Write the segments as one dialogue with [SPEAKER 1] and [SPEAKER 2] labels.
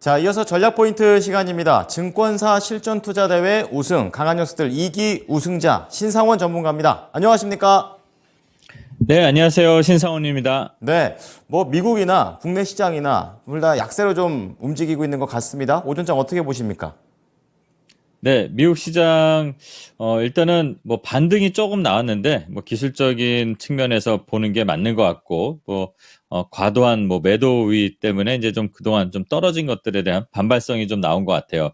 [SPEAKER 1] 자, 이어서 전략 포인트 시간입니다. 증권사 실전 투자 대회 우승, 강한 녀석들 2기 우승자 신상원 전문가입니다. 안녕하십니까?
[SPEAKER 2] 네, 안녕하세요. 신상원입니다.
[SPEAKER 1] 네, 뭐 미국이나 국내 시장이나 둘 다 약세로 좀 움직이고 있는 것 같습니다. 오전장 어떻게 보십니까?
[SPEAKER 2] 네, 미국 시장, 일단은 뭐 반등이 조금 나왔는데, 뭐 기술적인 측면에서 보는 게 맞는 것 같고, 과도한 뭐 매도 우위 때문에 이제 좀 그동안 좀 떨어진 것들에 대한 반발성이 좀 나온 것 같아요.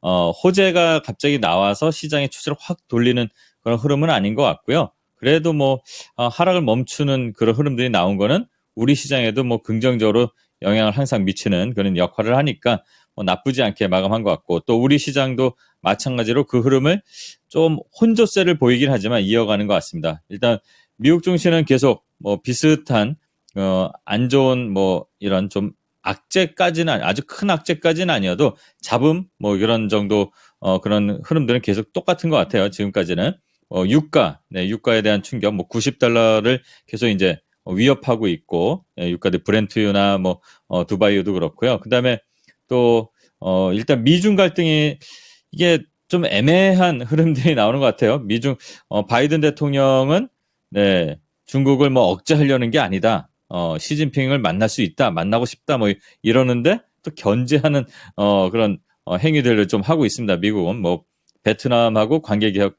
[SPEAKER 2] 호재가 갑자기 나와서 시장의 추세를 확 돌리는 그런 흐름은 아닌 것 같고요. 그래도 하락을 멈추는 그런 흐름들이 나온 거는 우리 시장에도 뭐 긍정적으로 영향을 항상 미치는 그런 역할을 하니까 나쁘지 않게 마감한 것 같고, 또 우리 시장도 마찬가지로 그 흐름을 좀 혼조세를 보이긴 하지만 이어가는 것 같습니다. 일단 미국 증시는 계속 뭐 비슷한 안 좋은 뭐 이런 좀 악재까지는 아주 큰 악재까지는 아니어도 잡음 뭐 이런 정도 그런 흐름들은 계속 똑같은 것 같아요. 지금까지는 유가에 대한 충격 뭐 90달러를 계속 이제 위협하고 있고, 유가들 브렌트유나 두바이유도 그렇고요. 그다음에 또 일단 미중 갈등이 이게 좀 애매한 흐름들이 나오는 것 같아요. 바이든 대통령은 네, 중국을 뭐 억제하려는 게 아니다. 시진핑을 만날 수 있다, 만나고 싶다, 뭐 이러는데 또 견제하는 그런 행위들을 좀 하고 있습니다. 미국은 뭐 베트남하고 관계 개혁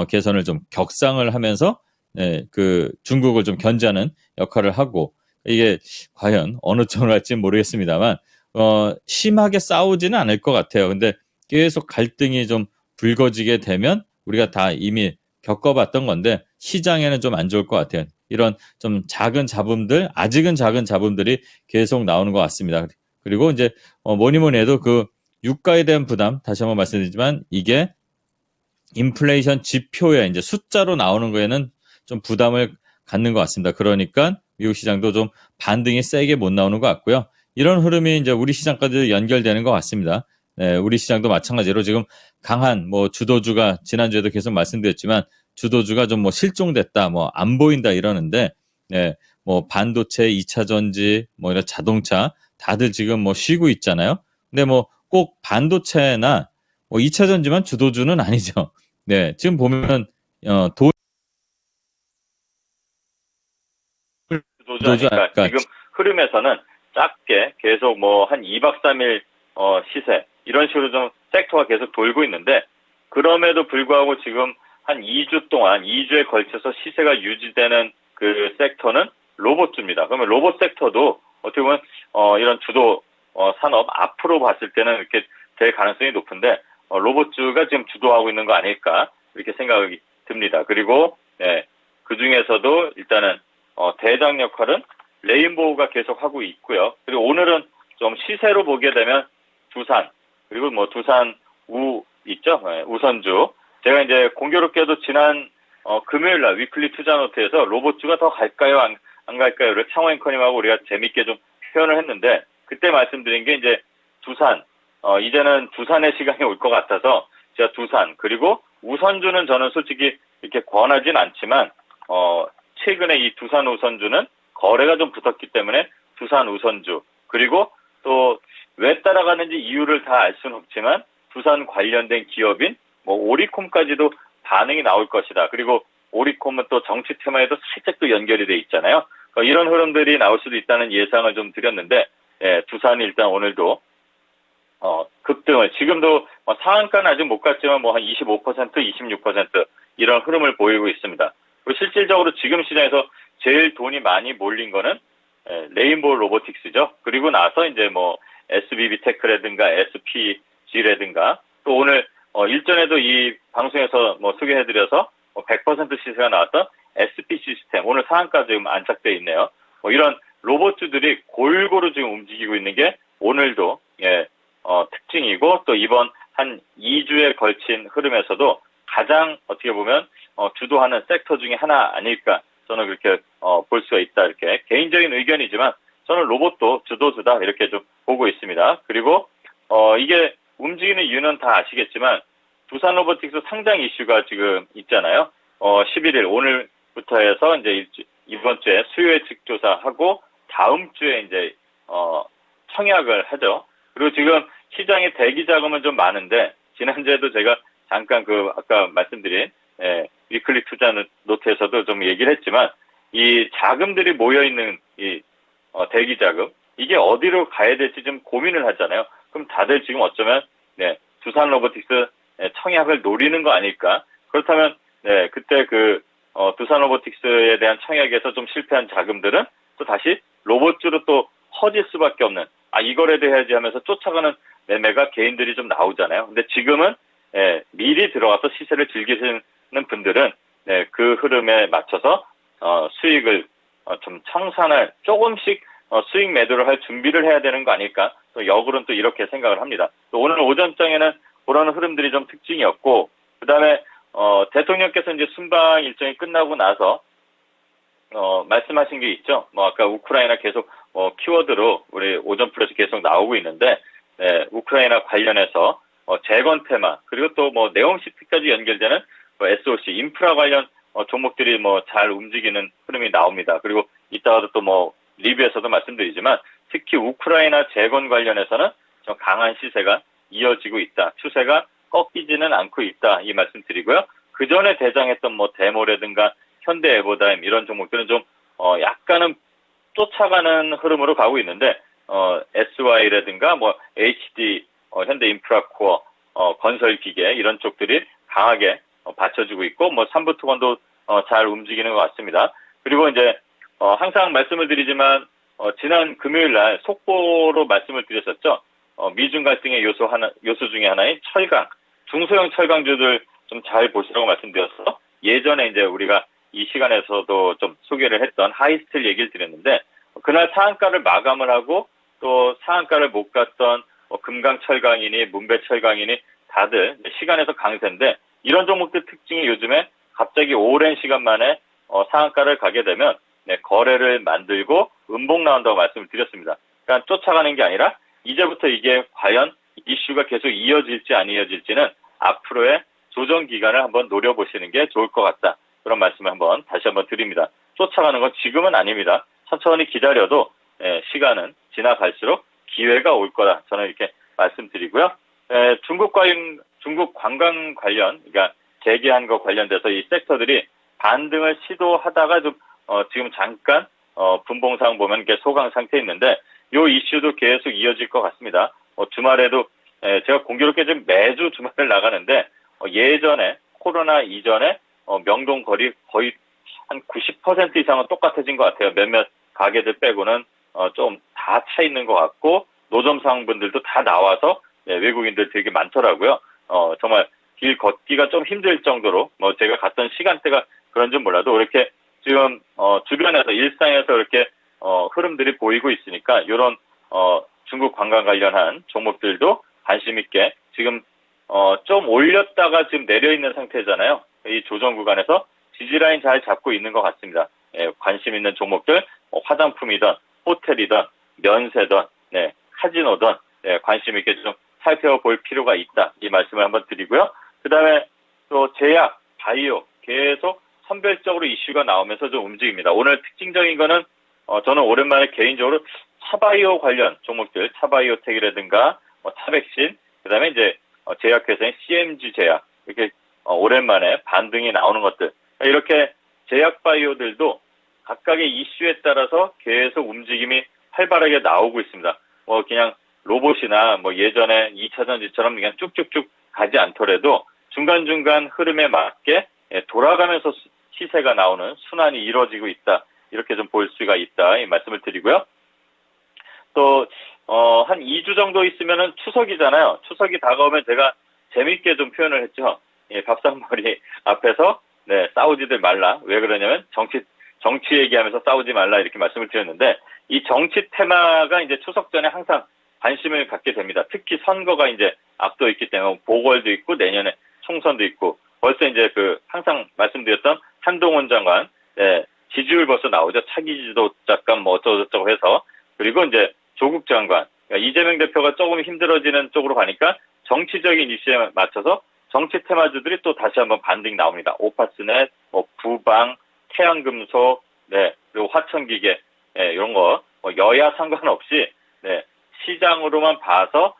[SPEAKER 2] 개선을 좀 격상을 하면서 네, 그 중국을 좀 견제하는 역할을 하고, 이게 과연 어느 쪽으로 갈지 모르겠습니다만 심하게 싸우지는 않을 것 같아요. 근데 계속 갈등이 좀 불거지게 되면 우리가 다 이미 겪어봤던 건데 시장에는 좀 안 좋을 것 같아요. 이런 좀 아직은 작은 잡음들이 계속 나오는 것 같습니다. 그리고 이제 뭐니 뭐니 해도 그 유가에 대한 부담, 다시 한번 말씀드리지만 이게 인플레이션 지표에 이제 숫자로 나오는 거에는 좀 부담을 갖는 것 같습니다. 그러니까 미국 시장도 좀 반등이 세게 못 나오는 것 같고요. 이런 흐름이 이제 우리 시장까지 연결되는 것 같습니다. 네, 우리 시장도 마찬가지로 지금 강한 주도주가 지난주에도 계속 말씀드렸지만 주도주가 좀 실종됐다, 안 보인다 이러는데, 네, 반도체, 2차 전지, 이런 자동차 다들 지금 쉬고 있잖아요. 근데 꼭 반도체나 2차 전지만 주도주는 아니죠. 네, 지금 보면
[SPEAKER 3] 주도주
[SPEAKER 2] 도주
[SPEAKER 3] 아닐까.
[SPEAKER 2] 아까
[SPEAKER 3] 지금 흐름에서는 작게 계속 한 2박 3일 시세 이런 식으로 좀 섹터가 계속 돌고 있는데, 그럼에도 불구하고 지금 한 2주 동안 2주에 걸쳐서 시세가 유지되는 그 섹터는 로봇주입니다. 그러면 로봇 섹터도 어떻게 보면 이런 주도 산업 앞으로 봤을 때는 이렇게 될 가능성이 높은데, 로봇주가 지금 주도하고 있는 거 아닐까 이렇게 생각이 듭니다. 그리고 그 중에서도 일단은 대장 역할은 레인보우가 계속 하고 있고요. 그리고 오늘은 좀 시세로 보게 되면 두산, 그리고 두산 있죠? 네, 우선주. 제가 이제 공교롭게도 지난 금요일 날 위클리 투자 노트에서 로봇주가 더 갈까요? 안 갈까요?를 창호 앵커님하고 우리가 재밌게 좀 표현을 했는데, 그때 말씀드린 게 이제 두산, 이제는 두산의 시간이 올 것 같아서 제가 두산, 그리고 우선주는 저는 솔직히 이렇게 권하진 않지만, 최근에 이 두산 우선주는 거래가 좀 붙었기 때문에 두산 우선주, 그리고 또 왜 따라가는지 이유를 다 알 수는 없지만 두산 관련된 기업인 오리콤까지도 반응이 나올 것이다. 그리고 오리콤은 또 정치 테마에도 살짝 또 연결이 돼 있잖아요. 이런 흐름들이 나올 수도 있다는 예상을 좀 드렸는데, 두산이 일단 오늘도 급등을, 지금도 상한가는 아직 못 갔지만 한 25%, 26% 이런 흐름을 보이고 있습니다. 그리고 실질적으로 지금 시장에서 제일 돈이 많이 몰린 거는 레인보우 로보틱스죠. 그리고 나서 이제 SBB 테크라든가 SPG라든가, 또 오늘 일전에도 이 방송에서 소개해드려서 100% 시세가 나왔던 SP 시스템, 오늘 상한가 지금 안착되어 있네요. 이런 로봇주들이 골고루 지금 움직이고 있는 게 오늘도 특징이고, 또 이번 한 2주에 걸친 흐름에서도 가장 어떻게 보면 주도하는 섹터 중에 하나 아닐까, 저는 그렇게 볼 수가 있다. 이렇게 개인적인 의견이지만 저는 로봇도 주도주다 이렇게 좀 보고 있습니다. 그리고 이게 움직이는 이유는 다 아시겠지만 두산 로보틱스 상장 이슈가 지금 있잖아요. 11일 오늘부터 해서 이제 이번 주에 수요 예측 조사하고 다음 주에 이제 청약을 하죠. 그리고 지금 시장에 대기 자금은 좀 많은데 지난주에도 제가 잠깐 아까 말씀드린 위클리 투자 노트에서도 좀 얘기를 했지만 이 자금들이 모여 있는 이 대기 자금 이게 어디로 가야 될지 좀 고민을 하잖아요. 그럼 다들 지금 어쩌면 두산 로보틱스 청약을 노리는 거 아닐까? 그렇다면 그때 두산 로보틱스에 대한 청약에서 좀 실패한 자금들은 또 다시 로봇주로 또 퍼질 수밖에 없는 이거라도 해야지 하면서 쫓아가는 매매가 개인들이 좀 나오잖아요. 근데 지금은 미리 들어가서 시세를 즐기시는 분들은 그 흐름에 맞춰서 수익을 좀 청산할 조금씩 수익 매도를 할 준비를 해야 되는 거 아닐까? 또 역으로는 또 이렇게 생각을 합니다. 또 오늘 오전장에는 그런 흐름들이 좀 특징이었고 그다음에 대통령께서 이제 순방 일정이 끝나고 나서 말씀하신 게 있죠. 아까 우크라이나 계속 키워드로 우리 오전 플러스 계속 나오고 있는데 우크라이나 관련해서 재건 테마 그리고 또 네옴시티까지 연결되는 SOC 인프라 관련 종목들이 잘 움직이는 흐름이 나옵니다. 그리고 이따가도 또 리뷰에서도 말씀드리지만 특히 우크라이나 재건 관련해서는 좀 강한 시세가 이어지고 있다. 추세가 꺾이지는 않고 있다. 이 말씀 드리고요. 그 전에 대장했던 데모라든가 현대에버다임 이런 종목들은 좀 약간은 쫓아가는 흐름으로 가고 있는데 SY라든가 HD 현대인프라코어 건설기계 이런 쪽들이 강하게 받쳐주고 있고 삼부토건도 잘 움직이는 것 같습니다. 그리고 이제 항상 말씀을 드리지만 지난 금요일 날 속보로 말씀을 드렸었죠. 미중 갈등의 요소 중에 하나인 철강, 중소형 철강주들 좀 잘 보시라고 말씀드렸어. 예전에 이제 우리가 이 시간에서도 좀 소개를 했던 하이스틸 얘기를 드렸는데 그날 상한가를 마감을 하고 또 상한가를 못 갔던 금강철강이니 문배철강이니 다들 시간에서 강세인데 이런 종목들 특징이 요즘에 갑자기 오랜 시간 만에 상한가를 가게 되면 거래를 만들고 음봉 나온다고 말씀을 드렸습니다. 그러니까 쫓아가는 게 아니라 이제부터 이게 과연 이슈가 계속 이어질지 안 이어질지는 앞으로의 조정 기간을 한번 노려보시는 게 좋을 것 같다. 그런 말씀을 다시 한번 드립니다. 쫓아가는 건 지금은 아닙니다. 천천히 기다려도 시간은 지나갈수록 기회가 올 거다. 저는 이렇게 말씀드리고요. 중국 관광 관련, 그러니까 재개한 것 관련돼서 이 섹터들이 반등을 시도하다가 좀 지금 잠깐 분봉상 보면 이렇게 소강 상태에 있는데 이 이슈도 계속 이어질 것 같습니다. 주말에도 제가 공교롭게 지금 매주 주말을 나가는데 예전에 코로나 이전에 명동 거리 거의 한 90% 이상은 똑같아진 것 같아요. 몇몇 가게들 빼고는 좀 다 차 있는 것 같고 노점 상분들도 다 나와서 외국인들 되게 많더라고요. 정말 길 걷기가 좀 힘들 정도로 제가 갔던 시간대가 그런지 몰라도 이렇게 지금 주변에서 일상에서 이렇게 흐름들이 보이고 있으니까 이런 중국 관광 관련한 종목들도 관심 있게 지금 좀 올렸다가 지금 내려 있는 상태잖아요. 이 조정 구간에서 지지라인 잘 잡고 있는 것 같습니다. 관심 있는 종목들 화장품이든 호텔이든 면세든 카지노든 관심 있게 좀 살펴볼 필요가 있다. 이 말씀을 한번 드리고요. 그 다음에 또 제약, 바이오 계속 선별적으로 이슈가 나오면서 좀 움직입니다. 오늘 특징적인 거는 저는 오랜만에 개인적으로 차바이오 관련 종목들, 차바이오텍이라든가 차백신, 그 다음에 이제 제약회사인 CMG 제약 이렇게 오랜만에 반등이 나오는 것들 이렇게 제약 바이오들도 각각의 이슈에 따라서 계속 움직임이 활발하게 나오고 있습니다. 그냥 로봇이나 예전에 2차 전지처럼 그냥 쭉쭉쭉 가지 않더라도 중간중간 흐름에 맞게 돌아가면서 시세가 나오는 순환이 이루어지고 있다. 이렇게 좀 볼 수가 있다. 이 말씀을 드리고요. 또 한 2주 정도 있으면은 추석이잖아요. 추석이 다가오면 제가 재밌게 좀 표현을 했죠. 밥상머리 앞에서 싸우지들 말라. 왜 그러냐면 정치 얘기하면서 싸우지 말라 이렇게 말씀을 드렸는데 이 정치 테마가 이제 추석 전에 항상 관심을 갖게 됩니다. 특히 선거가 이제 앞두어 있기 때문에 보궐도 있고 내년에 총선도 있고 벌써 이제 항상 말씀드렸던 한동훈 장관 지지율 벌써 나오죠. 차기 지도자감 어쩌고저쩌고 해서 그리고 이제 조국 장관 그러니까 이재명 대표가 조금 힘들어지는 쪽으로 가니까 정치적인 이슈에 맞춰서 정치 테마주들이 또 다시 한번 반등이 나옵니다. 오파스넷, 부방, 태양금속, 그리고 화천기계 이런 거 여야 상관없이 시장으로만 봐서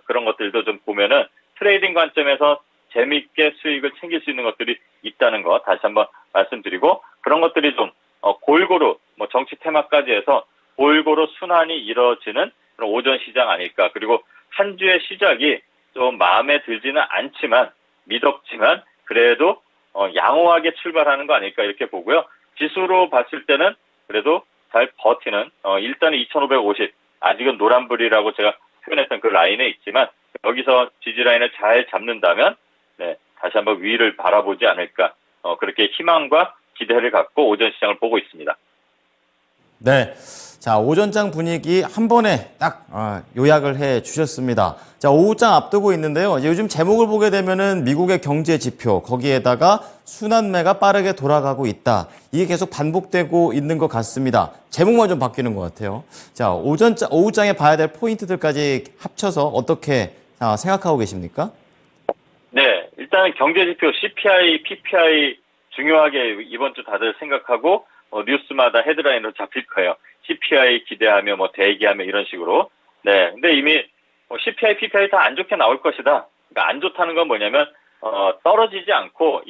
[SPEAKER 3] 그런 것들도 좀 보면은 트레이딩 관점에서 재미있게 수익을 챙길 수 있는 것들이 있다는 거 다시 한번 말씀드리고, 그런 것들이 좀 골고루 뭐 정치 테마까지 해서 골고루 순환이 이루어지는 그런 오전 시장 아닐까. 그리고 한 주의 시작이 좀 마음에 들지는 않지만 미덥지만 그래도 양호하게 출발하는 거 아닐까 이렇게 보고요. 지수로 봤을 때는 그래도 잘 버티는 일단은 2550 아직은 노란불이라고 제가 표현했던 그 라인에 있지만 여기서 지지 라인을 잘 잡는다면 네, 다시 한번 위를 바라보지 않을까 그렇게 희망과 기대를 갖고 오전 시장을 보고 있습니다.
[SPEAKER 1] 네. 자, 오전장 분위기 한 번에 딱 요약을 해 주셨습니다. 자, 오후장 앞두고 있는데요. 이제 요즘 제목을 보게 되면은 미국의 경제 지표, 거기에다가 순환매가 빠르게 돌아가고 있다. 이게 계속 반복되고 있는 것 같습니다. 제목만 좀 바뀌는 것 같아요. 자, 오후장에 봐야 될 포인트들까지 합쳐서 어떻게 생각하고 계십니까?
[SPEAKER 3] 네, 일단은 경제 지표 CPI, PPI 중요하게 이번 주 다들 생각하고 뉴스마다 헤드라인으로 잡힐 거예요. CPI 기대하며 뭐 대기하며 이런 식으로. 네, 근데 이미 CPI, PPI 다 안 좋게 나올 것이다. 그러니까 안 좋다는 건 뭐냐면 떨어지지 않고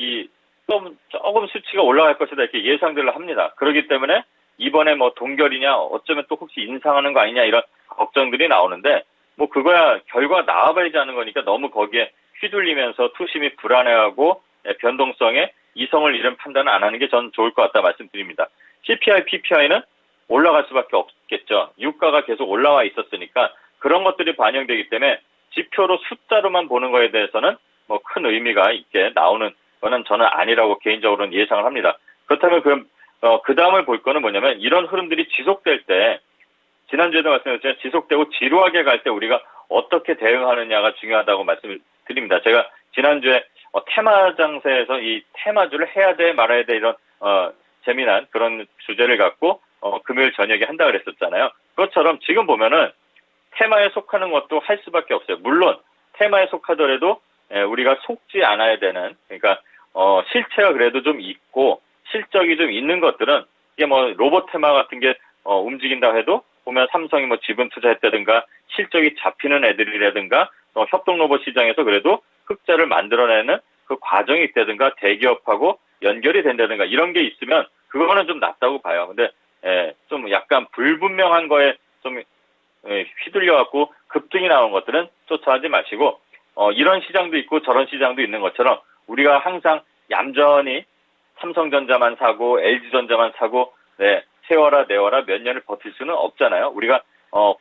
[SPEAKER 3] 조금 수치가 올라갈 것이다 이렇게 예상들을 합니다. 그렇기 때문에 이번에 뭐 동결이냐 어쩌면 또 혹시 인상하는 거 아니냐 이런 걱정들이 나오는데 뭐 그거야 결과 나와봐야지 하는 거니까 너무 거기에 휘둘리면서 투심이 불안해하고 변동성에 이성을 잃은 판단을 안 하는 게 전 좋을 것 같다 말씀드립니다. CPI, PPI는 올라갈 수밖에 없겠죠. 유가가 계속 올라와 있었으니까 그런 것들이 반영되기 때문에 지표로 숫자로만 보는 거에 대해서는 뭐 큰 의미가 있게 나오는 거는 저는 아니라고 개인적으로는 예상을 합니다. 그렇다면 그럼 그 다음을 볼 거는 뭐냐면 이런 흐름들이 지속될 때 지난주에도 말씀드렸지만 지속되고 지루하게 갈 때 우리가 어떻게 대응하느냐가 중요하다고 말씀을 드립니다. 제가 지난주에 테마 장세에서 이 테마주를 해야 돼 말아야 돼 이런 재미난 그런 주제를 갖고 금요일 저녁에 한다 그랬었잖아요. 그것처럼 지금 보면은 테마에 속하는 것도 할 수밖에 없어요. 물론 테마에 속하더라도 우리가 속지 않아야 되는, 그러니까 실체가 그래도 좀 있고 실적이 좀 있는 것들은 이게 뭐 로봇 테마 같은 게 움직인다 해도 보면 삼성이 뭐 지분 투자했다든가 실적이 잡히는 애들이라든가 협동 로봇 시장에서 그래도 흑자를 만들어내는 그 과정이 있다든가 대기업하고 연결이 된다든가 이런 게 있으면 그거는 좀 낫다고 봐요. 근데 좀 약간 불분명한 거에 좀 휘둘려갖고 급등이 나온 것들은 쫓아하지 마시고 이런 시장도 있고 저런 시장도 있는 것처럼 우리가 항상 얌전히 삼성전자만 사고 LG전자만 사고 세워라 내워라 몇 년을 버틸 수는 없잖아요. 우리가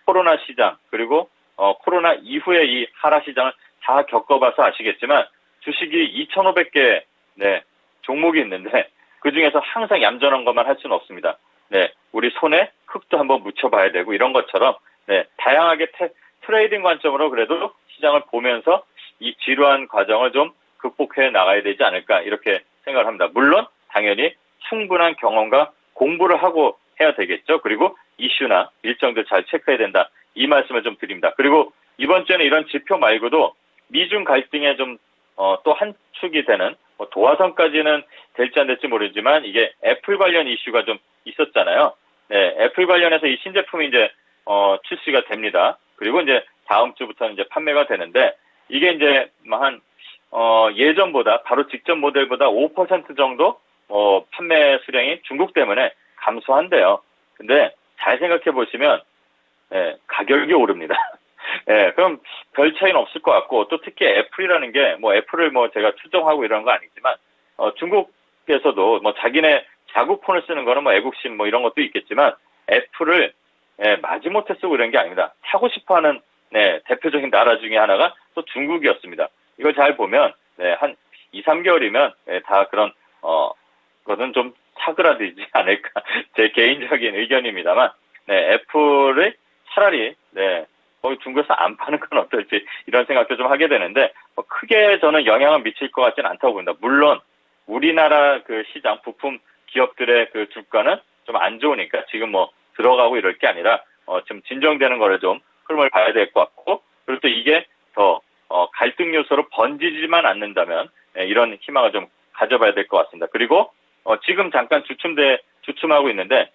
[SPEAKER 3] 코로나 시장 그리고 코로나 이후에 이 하락 시장을 다 겪어봐서 아시겠지만 주식이 2,500개 종목이 있는데 그중에서 항상 얌전한 것만 할 수는 없습니다. 우리 손에 흙도 한번 묻혀봐야 되고 이런 것처럼 다양하게 트레이딩 관점으로 그래도 시장을 보면서 이 지루한 과정을 좀 극복해 나가야 되지 않을까 이렇게 생각을 합니다. 물론 당연히 충분한 경험과 공부를 하고 해야 되겠죠. 그리고 이슈나 일정들 잘 체크해야 된다. 이 말씀을 좀 드립니다. 그리고 이번 주에는 이런 지표 말고도 미중 갈등에 좀 또 한 축이 되는 도화선까지는 될지 안 될지 모르지만 이게 애플 관련 이슈가 좀 있었잖아요. 애플 관련해서 이 신제품이 이제 출시가 됩니다. 그리고 이제 다음 주부터는 이제 판매가 되는데 이게 이제 예전보다 바로 직전 모델보다 5% 정도 판매 수량이 중국 때문에 감소한대요. 근데 잘 생각해 보시면 가격이 오릅니다. 그럼 별 차이는 없을 것 같고 또 특히 애플이라는 게 애플을 제가 추종하고 이런 거 아니지만 중국에서도 자기네 자국폰을 쓰는 거는 애국심 이런 것도 있겠지만 애플을 마지못해 쓰고 이런 게 아닙니다. 사고 싶어하는 대표적인 나라 중에 하나가 또 중국이었습니다. 이걸 잘 보면 한 2, 3개월이면 다 그런 거는 좀 사그라들지 않을까 제 개인적인 의견입니다만 애플을 차라리 거기 중국에서 안 파는 건 어떨지 이런 생각도 좀 하게 되는데 크게 저는 영향을 미칠 것 같지는 않다고 봅니다. 물론 우리나라 그 시장 부품 기업들의 그 주가는 좀 안 좋으니까 지금 들어가고 이럴 게 아니라 좀 진정되는 거를 좀 흐름을 봐야 될 것 같고 그리고 또 이게 더 갈등 요소로 번지지만 않는다면 이런 희망을 좀 가져봐야 될 것 같습니다. 그리고 지금 잠깐 주춤하고 있는데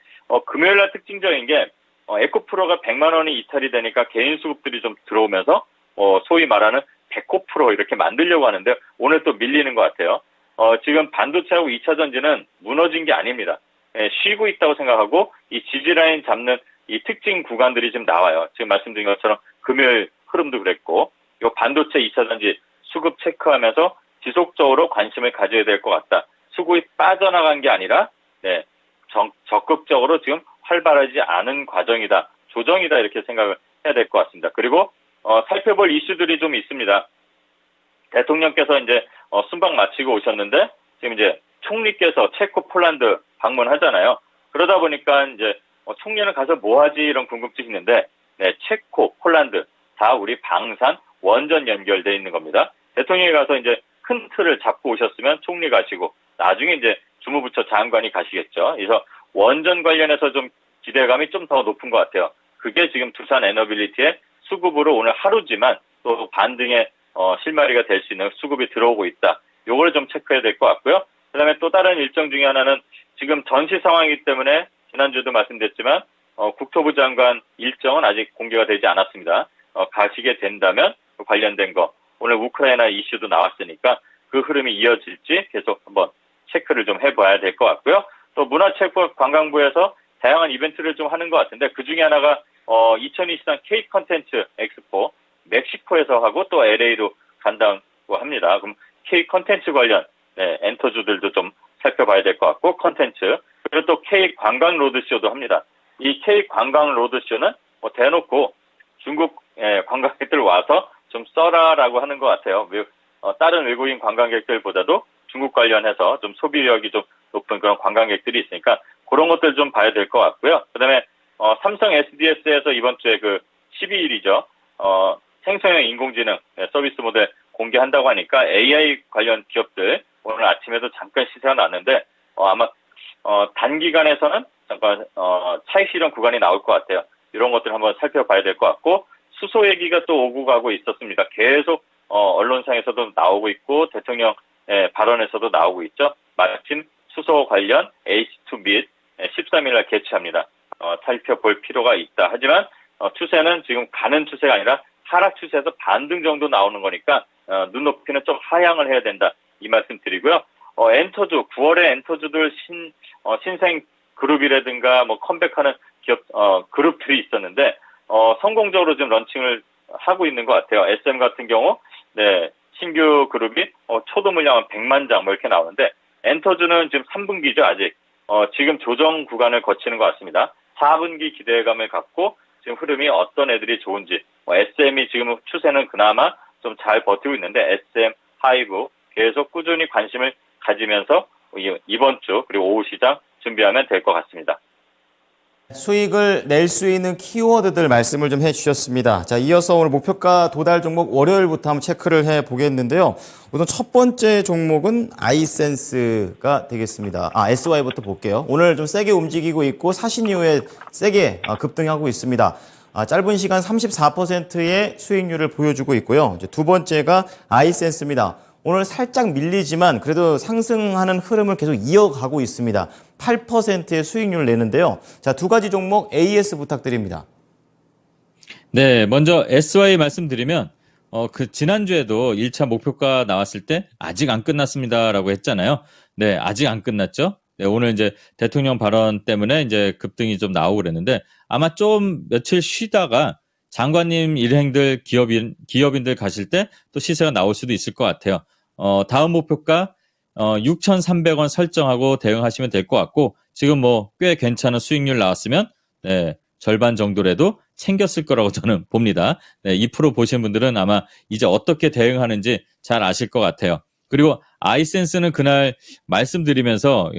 [SPEAKER 3] 금요일 날 특징적인 게 에코프로가 100만 원이 이탈이 되니까 개인 수급들이 좀 들어오면서 소위 말하는 백코프로 이렇게 만들려고 하는데 오늘 또 밀리는 것 같아요. 지금 반도체하고 2차 전지는 무너진 게 아닙니다. 쉬고 있다고 생각하고 이 지지라인 잡는 이 특징 구간들이 지금 나와요. 지금 말씀드린 것처럼 금요일 흐름도 그랬고 요 반도체 2차 전지 수급 체크하면서 지속적으로 관심을 가져야 될 것 같다. 수급이 빠져나간 게 아니라 적극적으로 지금 활발하지 않은 과정이다. 조정이다 이렇게 생각을 해야 될 것 같습니다. 그리고 살펴볼 이슈들이 좀 있습니다. 대통령께서 이제 순방 마치고 오셨는데 지금 이제 총리께서 체코 폴란드 방문하잖아요. 그러다 보니까 이제 총리는 가서 뭐 하지 이런 궁금증이 있는데 체코, 폴란드 다 우리 방산 원전 연결돼 있는 겁니다. 대통령이 가서 이제 큰 틀을 잡고 오셨으면 총리 가시고 나중에 이제 주무부처 장관이 가시겠죠. 그래서 원전 관련해서 좀 기대감이 좀 더 높은 것 같아요. 그게 지금 두산 에너빌리티의 수급으로 오늘 하루지만 또 반등의 실마리가 될 수 있는 수급이 들어오고 있다. 요걸 좀 체크해야 될 것 같고요. 그다음에 또 다른 일정 중에 하나는 지금 전시 상황이기 때문에 지난주도 말씀드렸지만 국토부 장관 일정은 아직 공개가 되지 않았습니다. 가시게 된다면 관련된 거 오늘 우크라이나 이슈도 나왔으니까 그 흐름이 이어질지 계속 한번 체크를 좀 해봐야 될 것 같고요. 또 문화체육관광부에서 다양한 이벤트를 좀 하는 것 같은데 그 중에 하나가 2023 K 컨텐츠 엑스포 멕시코에서 하고 또 LA로 간다고 합니다. 그럼 K 컨텐츠 관련 엔터주들도 좀 살펴봐야 될 것 같고 컨텐츠 그리고 또 K 관광 로드쇼도 합니다. 이 K 관광 로드쇼는 대놓고 중국 관광객들 와서 좀 써라라고 하는 것 같아요. 다른 외국인 관광객들보다도 중국 관련해서 좀 소비력이 좀 높은 그런 관광객들이 있으니까 그런 것들 좀 봐야 될 것 같고요. 그다음에 삼성 SDS에서 이번 주에 그 12일이죠. 생성형 인공지능 서비스 모델 공개한다고 하니까 AI 관련 기업들 오늘 아침에도 잠깐 시세가 났는데 아마 단기간에서는 잠깐 차익 실현 구간이 나올 것 같아요. 이런 것들 한번 살펴봐야 될 것 같고 수소 얘기가 또 오고 가고 있었습니다. 계속 언론상에서도 나오고 있고 대통령 발언에서도 나오고 있죠. 마침 수소 관련 H2 및 13일날 개최합니다. 살펴볼 필요가 있다. 하지만 추세는 지금 가는 추세가 아니라 하락 추세에서 반등 정도 나오는 거니까 눈높이는 좀 하향을 해야 된다. 이 말씀 드리고요. 엔터주 9월에 엔터주들 신생 그룹이라든가 뭐 컴백하는 기업 그룹들이 있었는데 성공적으로 지금 런칭을 하고 있는 것 같아요. SM 같은 경우 신규 그룹이 초도 물량 100만 장 뭐 이렇게 나오는데 엔터주는 지금 3분기죠 아직. 지금 조정 구간을 거치는 것 같습니다. 4분기 기대감을 갖고 지금 흐름이 어떤 애들이 좋은지 SM이 지금 추세는 그나마 좀 잘 버티고 있는데 SM, 하이브 계속 꾸준히 관심을 가지면서 이번 주 그리고 오후 시장 준비하면 될 것 같습니다.
[SPEAKER 1] 수익을 낼 수 있는 키워드들 말씀을 좀 해주셨습니다. 자, 이어서 오늘 목표가 도달 종목 월요일부터 한번 체크를 해보겠는데요. 우선 첫 번째 종목은 아이센스가 되겠습니다. SY부터 볼게요. 오늘 좀 세게 움직이고 있고 사신 이후에 세게 급등하고 있습니다. 짧은 시간 34%의 수익률을 보여주고 있고요. 이제 두 번째가 아이센스입니다. 오늘 살짝 밀리지만 그래도 상승하는 흐름을 계속 이어가고 있습니다. 8%의 수익률을 내는데요. 자, 두 가지 종목 AS 부탁드립니다.
[SPEAKER 2] 네, 먼저 SY 말씀드리면 그 지난주에도 1차 목표가 나왔을 때 아직 안 끝났습니다라고 했잖아요. 네, 아직 안 끝났죠. 네, 오늘 이제 대통령 발언 때문에 이제 급등이 좀 나오고 그랬는데 아마 좀 며칠 쉬다가 장관님 일행들 기업인들 가실 때 또 시세가 나올 수도 있을 것 같아요. 다음 목표가 6,300원 설정하고 대응하시면 될 것 같고 지금 뭐 꽤 괜찮은 수익률 나왔으면 절반 정도라도 챙겼을 거라고 저는 봅니다. 2% 보신 분들은 아마 이제 어떻게 대응하는지 잘 아실 것 같아요. 그리고 아이센스는 그날 말씀드리면서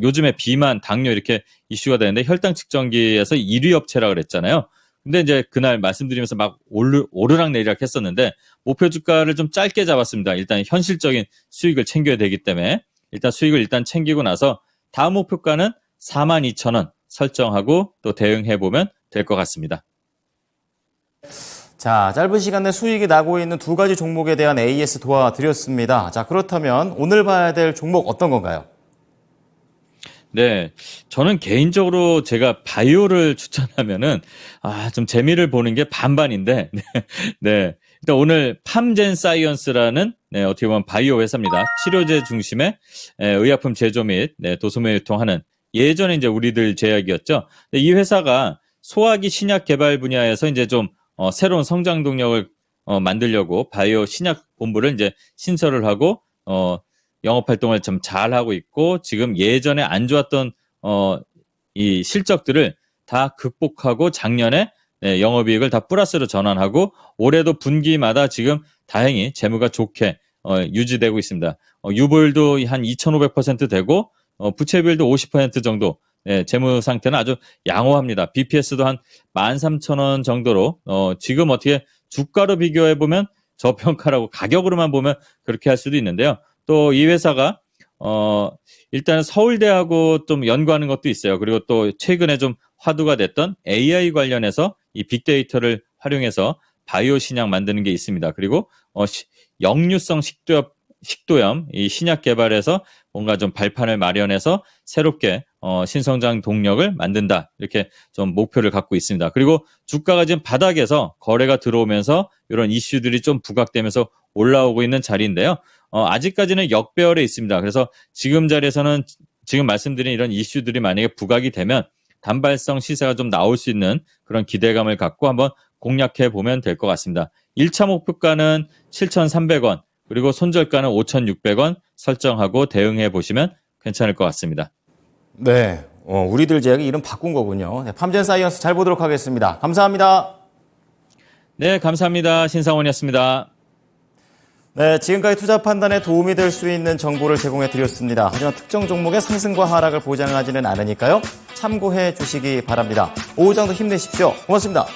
[SPEAKER 2] 요즘에 비만, 당뇨 이렇게 이슈가 되는데 혈당 측정기에서 1위 업체라 그랬잖아요. 근데 이제 그날 말씀드리면서 막 오르락 내리락 했었는데 목표 주가를 좀 짧게 잡았습니다. 일단 현실적인 수익을 챙겨야 되기 때문에 일단 수익을 일단 챙기고 나서 다음 목표가는 42,000원 설정하고 또 대응해보면 될 것 같습니다.
[SPEAKER 1] 자, 짧은 시간 내 수익이 나고 있는 두 가지 종목에 대한 AS 도와드렸습니다. 자, 그렇다면 오늘 봐야 될 종목 어떤 건가요?
[SPEAKER 2] 네. 저는 개인적으로 제가 바이오를 추천하면은, 좀 재미를 보는 게 반반인데, 네. 네. 일단 오늘 팜젠 사이언스라는, 네, 어떻게 보면 바이오 회사입니다. 치료제 중심의 의약품 제조 및, 네, 도소매 유통하는 예전에 이제 우리들 제약이었죠. 이 회사가 소화기 신약 개발 분야에서 이제 좀, 새로운 성장 동력을, 만들려고 바이오 신약 본부를 이제 신설을 하고, 영업 활동을 좀 잘하고 있고 지금 예전에 안 좋았던 이 실적들을 다 극복하고 작년에 영업이익을 다 플러스로 전환하고 올해도 분기마다 지금 다행히 재무가 좋게 유지되고 있습니다. 유보율도 한 2,500% 되고 부채비율도 50% 정도 재무 상태는 아주 양호합니다. BPS도 한 13,000원 정도로 지금 어떻게 주가로 비교해 보면 저평가라고 가격으로만 보면 그렇게 할 수도 있는데요. 또 이 회사가 일단 서울대하고 좀 연구하는 것도 있어요. 그리고 또 최근에 좀 화두가 됐던 AI 관련해서 이 빅데이터를 활용해서 바이오 신약 만드는 게 있습니다. 그리고 역류성 식도염 이 신약 개발해서 뭔가 좀 발판을 마련해서 새롭게 신성장 동력을 만든다. 이렇게 좀 목표를 갖고 있습니다. 그리고 주가가 지금 바닥에서 거래가 들어오면서 이런 이슈들이 좀 부각되면서 올라오고 있는 자리인데요. 아직까지는 역배열에 있습니다. 그래서 지금 자리에서는 지금 말씀드린 이런 이슈들이 만약에 부각이 되면 단발성 시세가 좀 나올 수 있는 그런 기대감을 갖고 한번 공략해 보면 될 것 같습니다. 1차 목표가는 7,300원, 그리고 손절가는 5,600원 설정하고 대응해 보시면 괜찮을 것 같습니다.
[SPEAKER 1] 네, 우리들 제약이 이름 바꾼 거군요. 네, 팜젠 사이언스 잘 보도록 하겠습니다. 감사합니다.
[SPEAKER 2] 네, 감사합니다. 신상원이었습니다.
[SPEAKER 1] 네, 지금까지 투자 판단에 도움이 될 수 있는 정보를 제공해 드렸습니다. 하지만 특정 종목의 상승과 하락을 보장하지는 않으니까요. 참고해 주시기 바랍니다. 오후장도 힘내십시오. 고맙습니다.